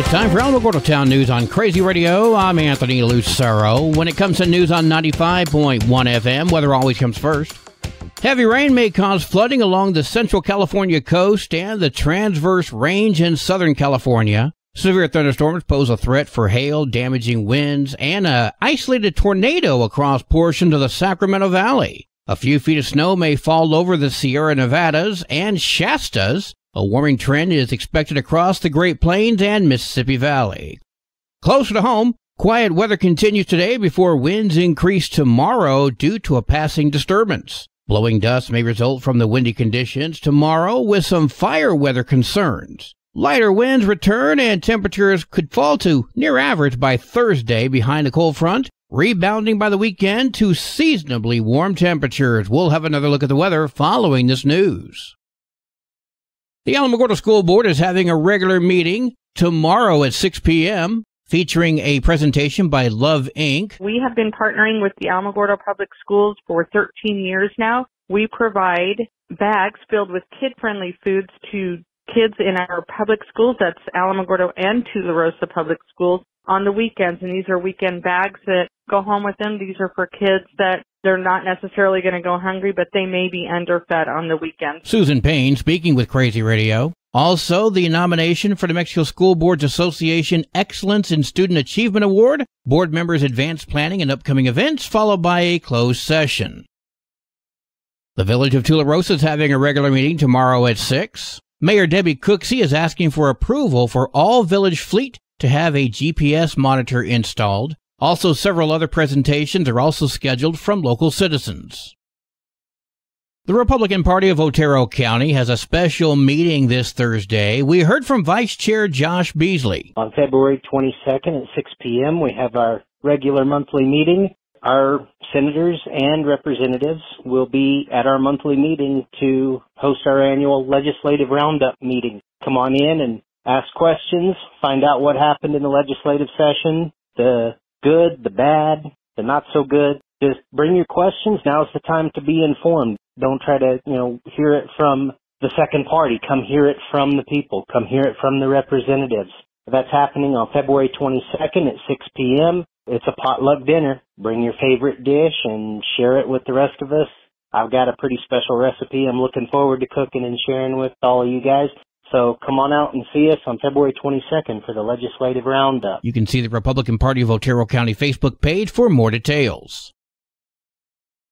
It's time for Alamogordo Town News on Crazy Radio. I'm Anthony Lucero. When it comes to news on 95.1 FM, weather always comes first. Heavy rain may cause flooding along the Central California coast and the Transverse Range in Southern California. Severe thunderstorms pose a threat for hail, damaging winds, and an isolated tornado across portions of the Sacramento Valley. A few feet of snow may fall over the Sierra Nevadas and Shastas. A warming trend is expected across the Great Plains and Mississippi Valley. Closer to home, quiet weather continues today before winds increase tomorrow due to a passing disturbance. Blowing dust may result from the windy conditions tomorrow with some fire weather concerns. Lighter winds return and temperatures could fall to near average by Thursday behind a cold front, rebounding by the weekend to seasonably warm temperatures. We'll have another look at the weather following this news. The Alamogordo School Board is having a regular meeting tomorrow at 6 p.m., featuring a presentation by Love Inc. We have been partnering with the Alamogordo Public Schools for 13 years now. We provide bags filled with kid-friendly foods to kids in our public schools, that's Alamogordo and Tula Rosa Public Schools, on the weekends. And these are weekend bags that go home with them. These are for kids that they're not necessarily going to go hungry, but they may be underfed on the weekends. Susan Payne speaking with Crazy Radio. Also, the nomination for the Mexico School Boards Association Excellence in Student Achievement Award, board members' advanced planning and upcoming events, followed by a closed session. The Village of Tula Rosa is having a regular meeting tomorrow at 6. Mayor Debbie Cooksey is asking for approval for all village fleet to have a GPS monitor installed. Also, several other presentations are also scheduled from local citizens. The Republican Party of Otero County has a special meeting this Thursday. We heard from Vice Chair Josh Beasley. On February 22nd at 6 p.m., we have our regular monthly meeting. Our senators and representatives will be at our monthly meeting to host our annual legislative roundup meeting. Come on in and ask questions, find out what happened in the legislative session, the good, the bad, the not so good. Just bring your questions. Now's the time to be informed. Don't try to, hear it from the second party. Come hear it from the people. Come hear it from the representatives. That's happening on February 22nd at 6 p.m. It's a potluck dinner. Bring your favorite dish and share it with the rest of us. I've got a pretty special recipe I'm looking forward to cooking and sharing with all of you guys. So come on out and see us on February 22nd for the Legislative Roundup. You can see the Republican Party of Otero County Facebook page for more details.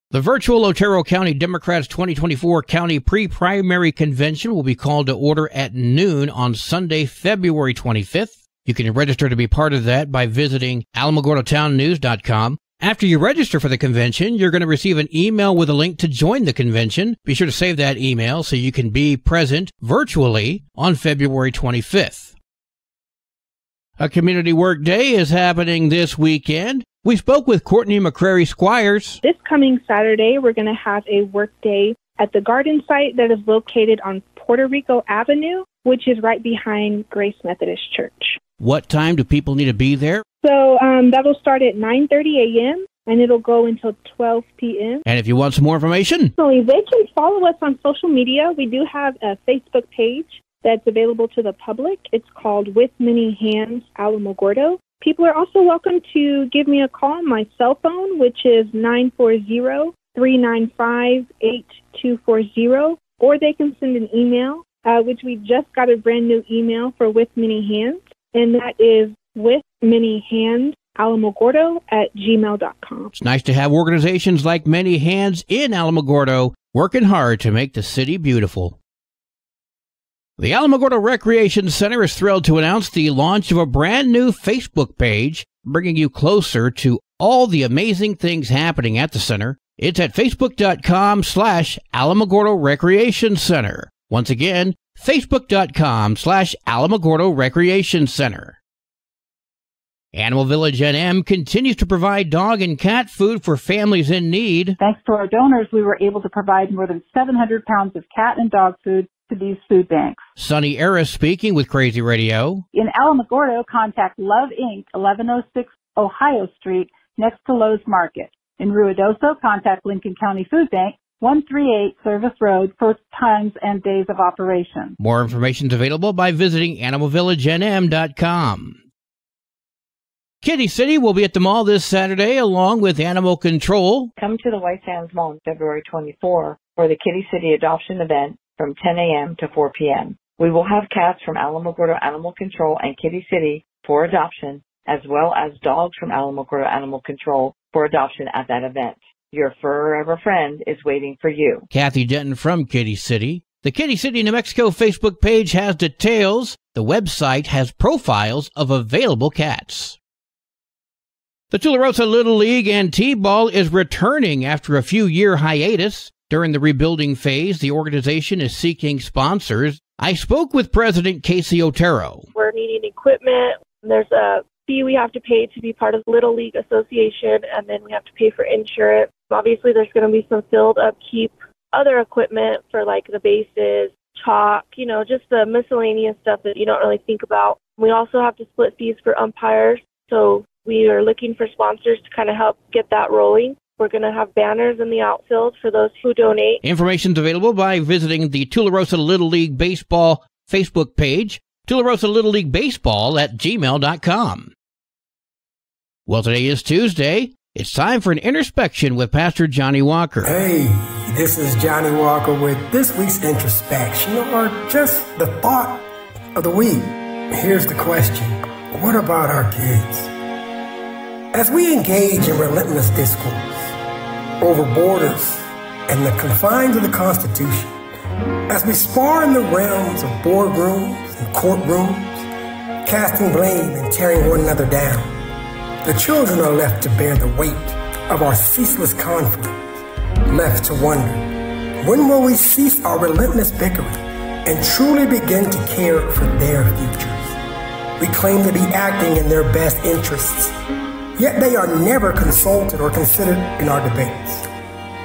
The virtual Otero County Democrats 2024 County Pre-Primary Convention will be called to order at noon on Sunday, February 25th. You can register to be part of that by visiting AlamogordoTownNews.com. After you register for the convention, you're going to receive an email with a link to join the convention. Be sure to save that email so you can be present virtually on February 25th. A community work day is happening this weekend. We spoke with Courtney McCrary Squires. This coming Saturday, we're going to have a work day at the garden site that is located on Puerto Rico Avenue, which is right behind Grace Methodist Church. What time do people need to be there? So that'll start at 9:30 a.m. and it'll go until 12 p.m. And if you want some more information? So they can follow us on social media. We do have a Facebook page that's available to the public. It's called With Many Hands Alamogordo. People are also welcome to give me a call on my cell phone, which is 940-395-8240, or they can send an email, which we just got a brand new email for With Many Hands, and that is withmanyhandsalamogordo@gmail.com. It's nice to have organizations like Many Hands in Alamogordo working hard to make the city beautiful. The Alamogordo Recreation Center is thrilled to announce the launch of a brand new Facebook page, bringing you closer to all the amazing things happening at the center. It's at facebook.com/Alamogordo Recreation Center. Once again, facebook.com/Alamogordo Recreation Center. Animal Village NM continues to provide dog and cat food for families in need. Thanks to our donors, we were able to provide more than 700 pounds of cat and dog food to these food banks. Sunny Eris speaking with Crazy Radio. In Alamogordo, contact Love Inc., 1106 Ohio Street, next to Lowe's Market. In Ruidoso, contact Lincoln County Food Bank, 138 Service Road, first times and days of operation. More information is available by visiting animalvillagenm.com. Kitty City will be at the mall this Saturday along with Animal Control. Come to the White Sands Mall on February 24 for the Kitty City Adoption event from 10 a.m. to 4 p.m. We will have cats from Alamogordo Animal Control and Kitty City for adoption, as well as dogs from Alamogordo Animal Control for adoption at that event. Your forever friend is waiting for you. Kathy Denton from Kitty City. The Kitty City, New Mexico Facebook page has details. The website has profiles of available cats. The Tularosa Little League and T-Ball is returning after a few-year hiatus. During the rebuilding phase, the organization is seeking sponsors. I spoke with President Casey Otero. We're needing equipment. There's a fee we have to pay to be part of the Little League Association, and then we have to pay for insurance. Obviously, there's going to be some field upkeep, other equipment for like the bases, chalk, just the miscellaneous stuff that you don't really think about. We also have to split fees for umpires, so we are looking for sponsors to kind of help get that rolling. We're going to have banners in the outfield for those who donate. Information is available by visiting the Tularosa Little League Baseball Facebook page, Tularosa Little League Baseball at gmail.com. Well, today is Tuesday. It's time for an introspection with Pastor Johnny Walker. Hey, this is Johnny Walker with this week's introspection, or just the thought of the week. Here's the question. What about our kids? As we engage in relentless discourse over borders and the confines of the Constitution, as we spar in the realms of boardrooms and courtrooms, casting blame and tearing one another down, the children are left to bear the weight of our ceaseless conflict, left to wonder, when will we cease our relentless bickering and truly begin to care for their futures? We claim to be acting in their best interests, yet they are never consulted or considered in our debates.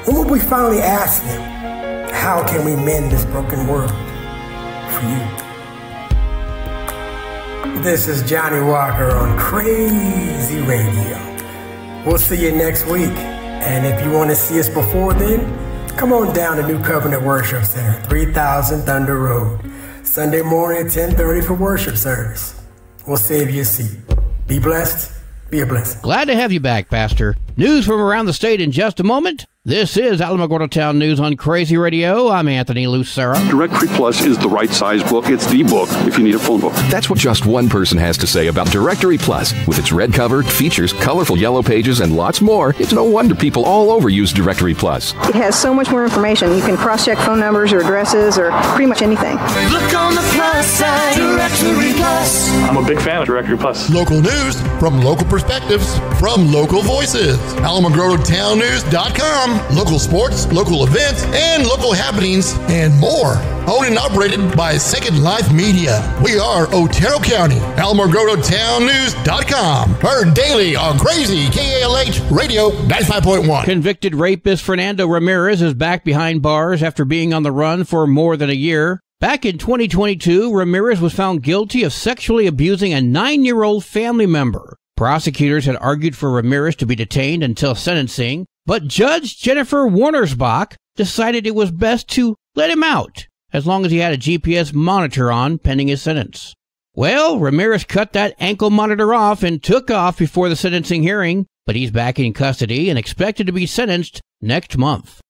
When will we finally ask them, how can we mend this broken world for you? This is Johnny Walker on Crazy Radio. We'll see you next week. And if you want to see us before then, come on down to New Covenant Worship Center, 3000 Thunder Road, Sunday morning at 10:30 for worship service. We'll save you a seat. Be blessed. Be a blessing. Glad to have you back, Pastor. News from around the state in just a moment. This is Alamogordo Town News on Crazy Radio. I'm Anthony Lucero. Directory Plus is the right size book. It's the book if you need a phone book. That's what just one person has to say about Directory Plus. With its red cover, features, colorful yellow pages, and lots more, it's no wonder people all over use Directory Plus. It has so much more information. You can cross-check phone numbers or addresses or pretty much anything. Look on the plus side, Directory Plus. I'm a big fan of Directory Plus. Local news from local perspectives from local voices. AlamogordoTownNews.com. Local sports, local events, and local happenings, and more. Owned and operated by Second Life Media. We are Otero County. AlamogordoTownNews.com. Heard daily on Crazy KALH Radio 95.1. Convicted rapist Fernando Ramirez is back behind bars after being on the run for more than a year. Back in 2022, Ramirez was found guilty of sexually abusing a 9-year-old family member. Prosecutors had argued for Ramirez to be detained until sentencing, but Judge Jennifer Warnersbach decided it was best to let him out, as long as he had a GPS monitor on pending his sentence. Well, Ramirez cut that ankle monitor off and took off before the sentencing hearing, but he's back in custody and expected to be sentenced next month.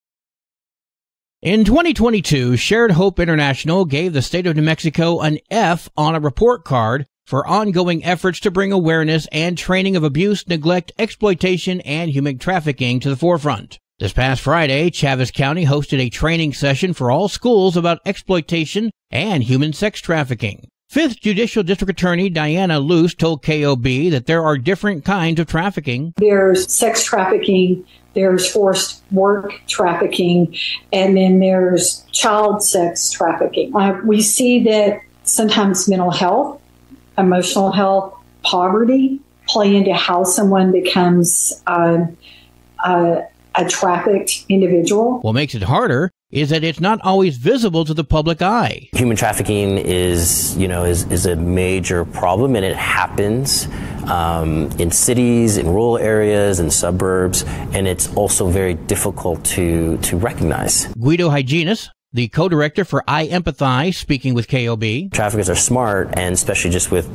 In 2022, Shared Hope International gave the state of New Mexico an F on a report card for ongoing efforts to bring awareness and training of abuse, neglect, exploitation, and human trafficking to the forefront. This past Friday, Chaves County hosted a training session for all schools about exploitation and human sex trafficking. 5th Judicial District Attorney Diana Luce told KOB that there are different kinds of trafficking. There's sex trafficking, there's forced work trafficking, and then there's child sex trafficking. We see that sometimes mental health, emotional health, poverty play into how someone becomes a trafficked individual. What makes it harder is that it's not always visible to the public eye. Human trafficking is a major problem, and it happens in cities, in rural areas, in suburbs, and it's also very difficult to recognize. Guido Hygienus, the co-director for I Empathize, speaking with KOB. Traffickers are smart, and especially just with,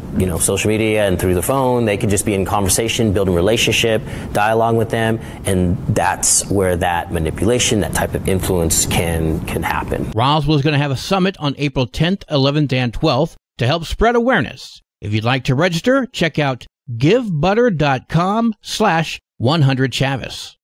social media and through the phone, they can just be in conversation, building relationship, dialogue with them, and that's where that manipulation, that type of influence can happen. Roswell is going to have a summit on April 10th, 11th, and 12th to help spread awareness. If you'd like to register, check out givebutter.com/100Chavis.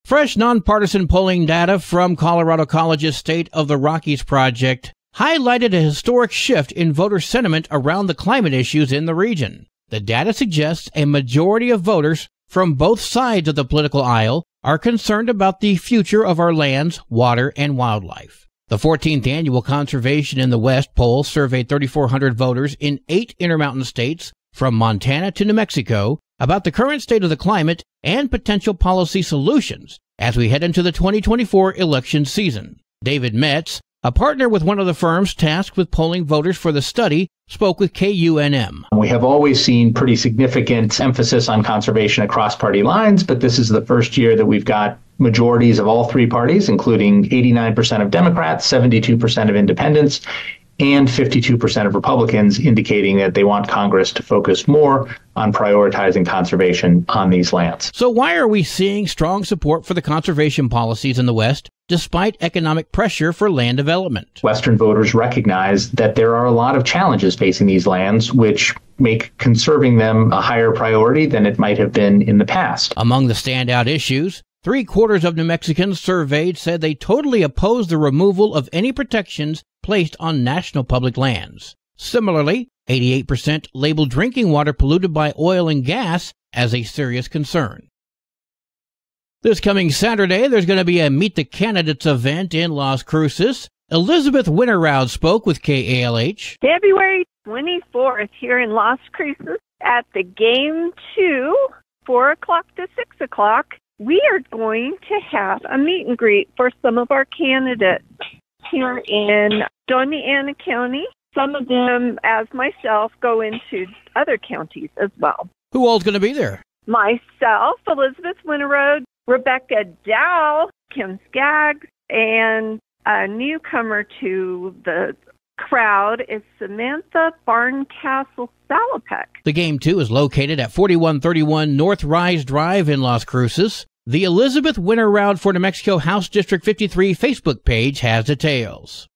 Fresh nonpartisan polling data from Colorado College's State of the Rockies project highlighted a historic shift in voter sentiment around the climate issues in the region. The data suggests a majority of voters from both sides of the political aisle are concerned about the future of our lands, water, and wildlife. The 14th annual Conservation in the West poll surveyed 3,400 voters in 8 Intermountain states from Montana to New Mexico about the current state of the climate and potential policy solutions as we head into the 2024 election season. David Metz, a partner with one of the firms tasked with polling voters for the study, spoke with KUNM. We have always seen pretty significant emphasis on conservation across party lines, but this is the first year that we've got majorities of all 3 parties, including 89% of Democrats, 72% of independents, and 52% of Republicans, indicating that they want Congress to focus more on prioritizing conservation on these lands. So why are we seeing strong support for the conservation policies in the West, despite economic pressure for land development? Western voters recognize that there are a lot of challenges facing these lands, which make conserving them a higher priority than it might have been in the past. Among the standout issues, 3/4 of New Mexicans surveyed said they totally oppose the removal of any protections placed on national public lands. Similarly, 88% labeled drinking water polluted by oil and gas as a serious concern. This coming Saturday, there's going to be a Meet the Candidates event in Las Cruces. Elizabeth Winterroud spoke with KALH. February 24th here in Las Cruces at the Game 2, 4 o'clock to 6 o'clock. We are going to have a meet and greet for some of our candidates here in Doña Ana County. Some of them, as myself, go into other counties as well. Who all's going to be there? Myself, Elizabeth Winterroad, Rebecca Dow, Kim Skaggs, and a newcomer to the crowd is Samantha Barncastle Salopek. The Game 2 is located at 4131 North Rise Drive in Las Cruces. The Elizabeth Winterroud for New Mexico House District 53 Facebook page has details.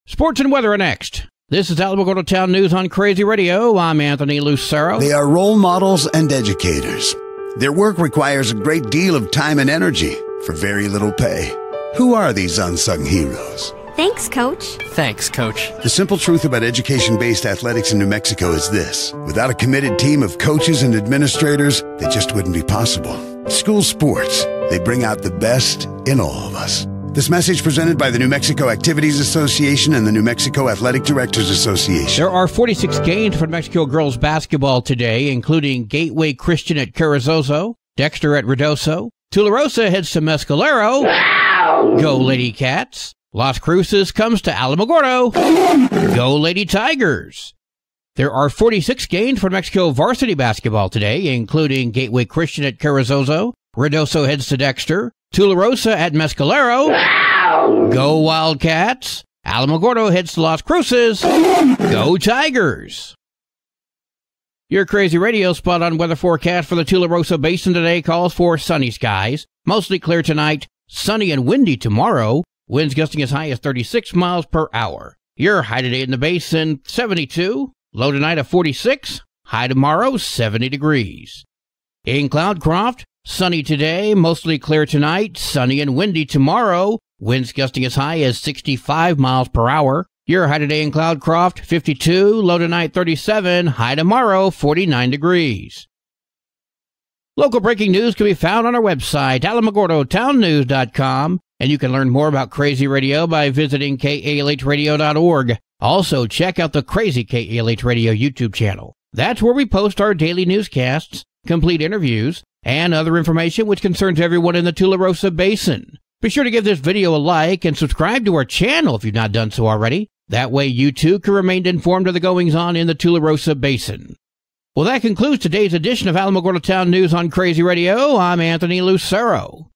Sports and weather are next. This is Alamogordo Town News on Crazy Radio. I'm Anthony Lucero. They are role models and educators. Their work requires a great deal of time and energy for very little pay. Who are these unsung heroes? Thanks, Coach. Thanks, Coach. The simple truth about education-based athletics in New Mexico is this. Without a committed team of coaches and administrators, that just wouldn't be possible. School sports, they bring out the best in all of us. This message presented by the New Mexico Activities Association and the New Mexico Athletic Directors Association. There are 46 games for New Mexico girls basketball today, including Gateway Christian at Carrizozo, Dexter at Ruidoso, Tularosa heads to Mescalero. Wow. Go Lady Cats. Las Cruces comes to Alamogordo. Go Lady Tigers. There are 46 games for New Mexico varsity basketball today, including Gateway Christian at Carrizozo, Ruidoso heads to Dexter, Tularosa at Mescalero. Wow. Go Wildcats. Alamogordo heads to Las Cruces. Go Tigers. Your Crazy Radio spot on weather forecast for the Tularosa Basin today calls for sunny skies, mostly clear tonight, sunny and windy tomorrow, winds gusting as high as 36 miles per hour. Your high today in the basin, 72, low tonight of 46, high tomorrow, 70 degrees. In Cloudcroft, sunny today, mostly clear tonight, sunny and windy tomorrow, winds gusting as high as 65 miles per hour. Your high today in Cloudcroft, 52, low tonight 37, high tomorrow 49 degrees. Local breaking news can be found on our website, alamogordotownnews.com, and you can learn more about Crazy Radio by visiting KALHradio.org. Also, check out the Crazy KALH Radio YouTube channel. That's where we post our daily newscasts, complete interviews, and other information which concerns everyone in the Tularosa Basin. Be sure to give this video a like and subscribe to our channel if you've not done so already. That way you too can remain informed of the goings-on in the Tularosa Basin. Well, that concludes today's edition of Alamogordo Town News on Crazy Radio. I'm Anthony Lucero.